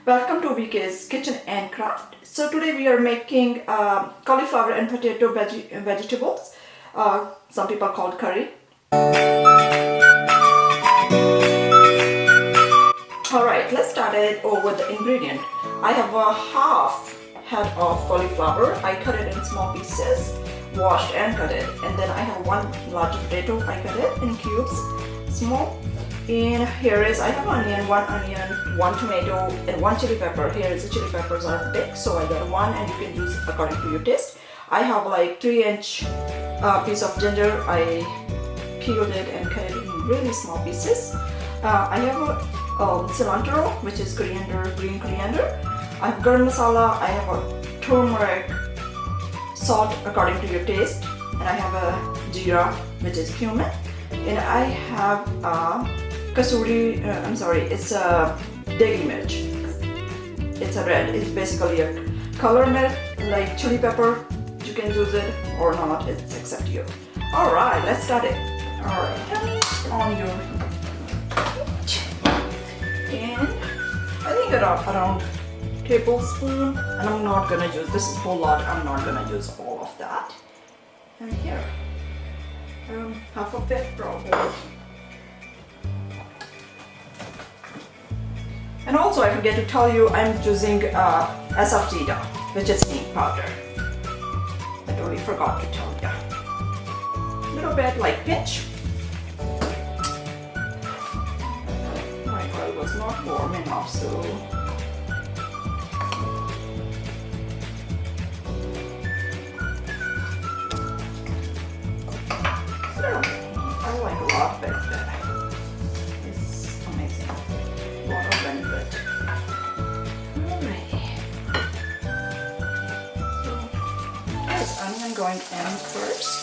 Welcome to VK's Kitchen and Craft. So today we are making cauliflower and potato vegetables. Some people call it curry. Alright, let's start it over the ingredient. I have a half head of cauliflower. I cut it in small pieces, washed and cut it. And then I have one large potato. I cut it in cubes, small. And here is, I have onion, one tomato, and one chili pepper. Here is the chili peppers are big, so I got one, and you can use it according to your taste. I have like 3-inch piece of ginger. I peeled it and cut it in really small pieces. I have a cilantro, which is coriander, green coriander. I have Garm Masala. I have a turmeric, salt according to your taste, and I have a jeera, which is cumin, and I have it's a degi mirch. It's a red. It's basically a color mirch, like chili pepper. You can use it or not. It's except you. All right, let's start it. All right, on your and I think around tablespoon. And I'm not gonna use this is a whole lot. I'm not gonna use all of that. And here, half of it probably. And also I forget to tell you I'm using Asafoetida, which is Heeng powder. I totally forgot to tell you. A little bit like pinch. My oil was not warm enough, so I like a lot better. It's amazing. A lot of benefit. Alright. So, yes, onion going in first.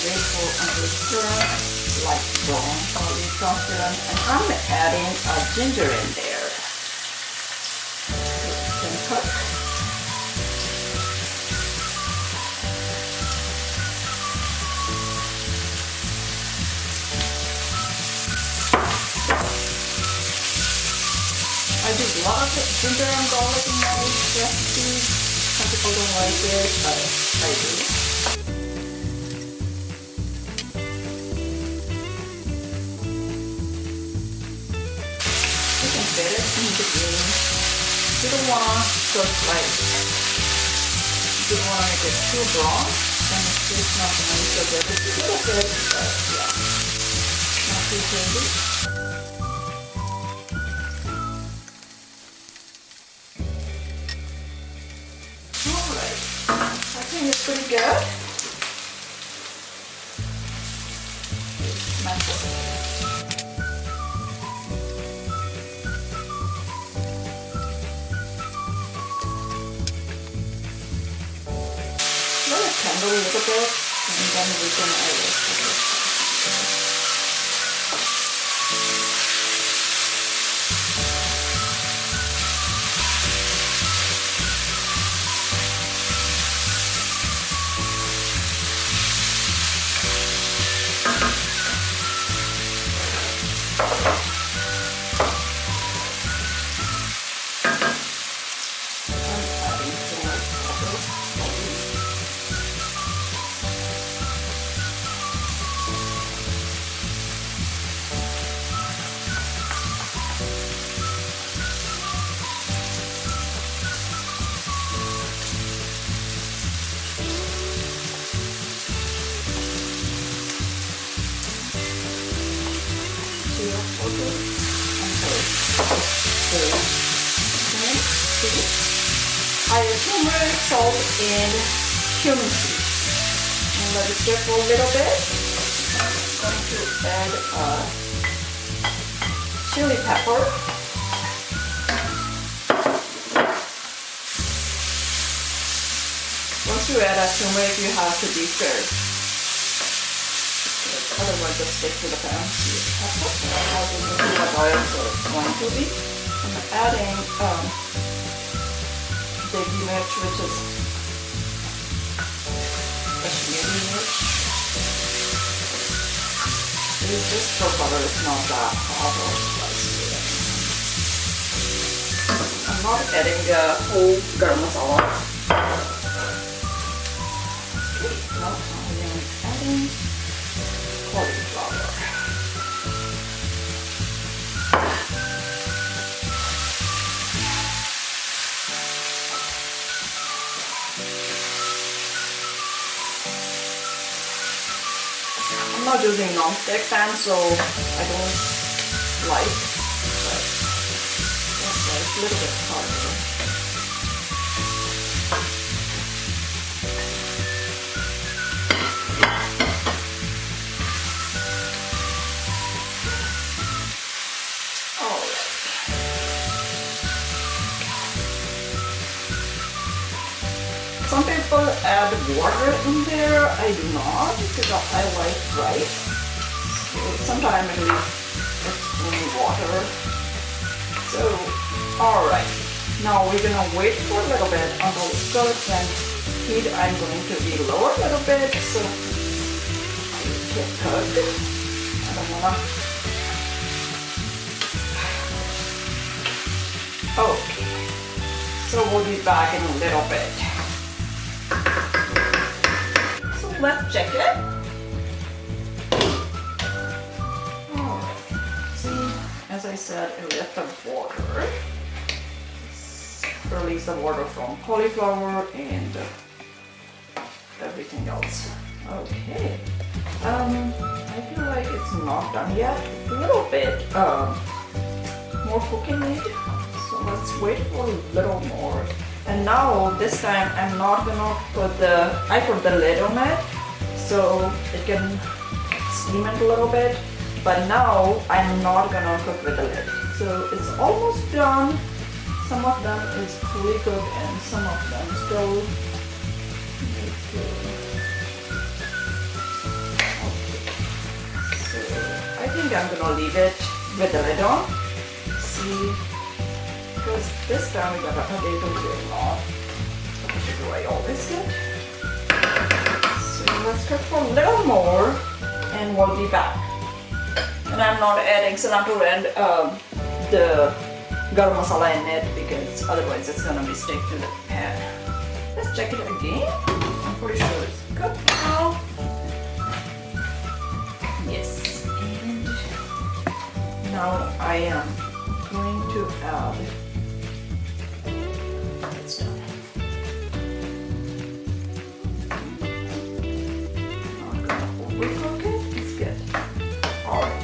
Wait for until it's turn light brown, slightly transparent, and I'm adding a ginger in there. So it can cook. I do a lot of ginger and garlic in my recipes. Some people don't like it, but I do. Set it in between. You don't want to cook like, you don't want to make it too brown, then it's just not going to be so good. It's a little bit, but yeah, not too crazy. Alright, I think it's pretty good. Here's my pork. A little bit, and then we can add it. I have turmeric, salt, and cumin seeds. And let it stir for a little bit. I'm going to add chili pepper. Once you add a turmeric, you have to de-stir. Otherwise, just stick to the pan. Pepper. Also, you can oil, so it's going to be. I'm adding baby mirch, which is Kashmiri mirch. It's just for color, it's not that hot or spicy. I'm not adding whole Garm Masala. Okay, now I am adding cauliflower. I'm not using non-stick pan, so I don't like, but that's why it's a little bit harder. Alright. Some people add water in there. I do not, because I like rice. So sometimes I leave it in water. So, alright. Now we're gonna wait for a little bit until it cooks, and heat I'm going to be lower a little bit so it can cook. I don't wanna. Okay. So we'll be back in a little bit. So let's check it. Alright. See, as I said, I left the water. Release the water from cauliflower and everything else. Okay. I feel like it's not done yet. It's a little bit more cooking need. So let's wait for a little more. And now this time I'm not gonna put I put the lid on it so it can steam it a little bit. But now I'm not gonna cook with the lid. So it's almost done. Some of them is fully cooked and some of them still need to. Okay. So I think I'm gonna leave it with the lid on. See, because this time we got a potato here, not the potato I always get. So let's cook for a little more and we'll be back. And I'm not adding cilantro and the Garm Masala in it because otherwise it's gonna be stick to the pan. Let's check it again. I'm pretty sure it's good now. Yes, and now I am going to add. It's done. Not gonna overcook it. It's good. Alright.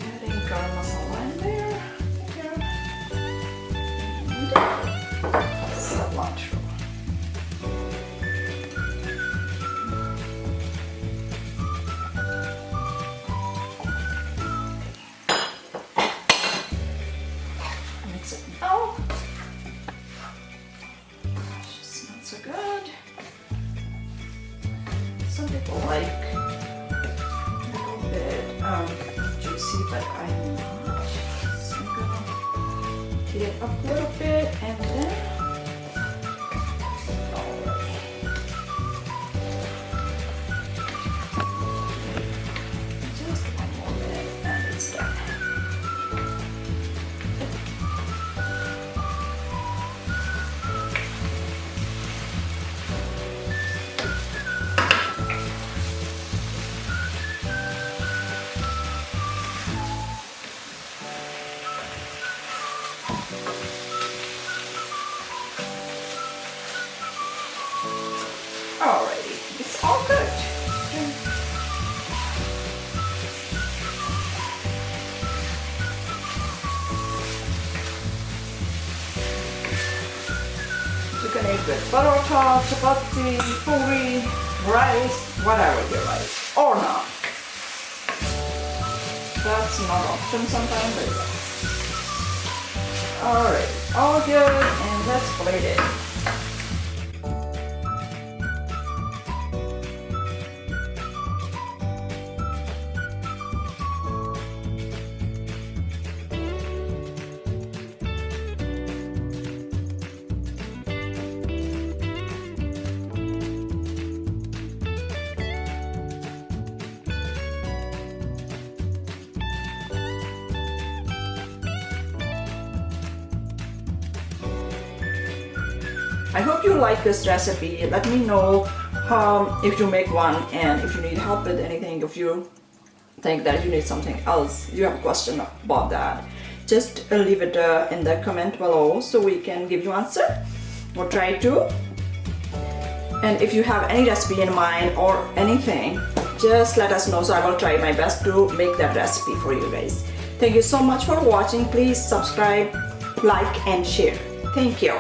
Adding Garm Masala in there. Cilantro. Mix it now. It just smells so good. Some people like a little bit juicy, but I'm not. So I'm gonna heat it up a little bit and then just one more minute and it's done. Alrighty, it's all good. You can eat with potrato, chapati, puri, rice, whatever you like, or not. That's not option sometimes, but yeah. Alright, all good, and let's plate it. I hope you like this recipe. Let me know if you make one, and if you need help with anything, if you think that you need something else, you have a question about that, just leave it in the comment below so we can give you answer or try to. And if you have any recipe in mind or anything, just let us know, so I will try my best to make that recipe for you guys. Thank you so much for watching. Please subscribe, like and share. Thank you.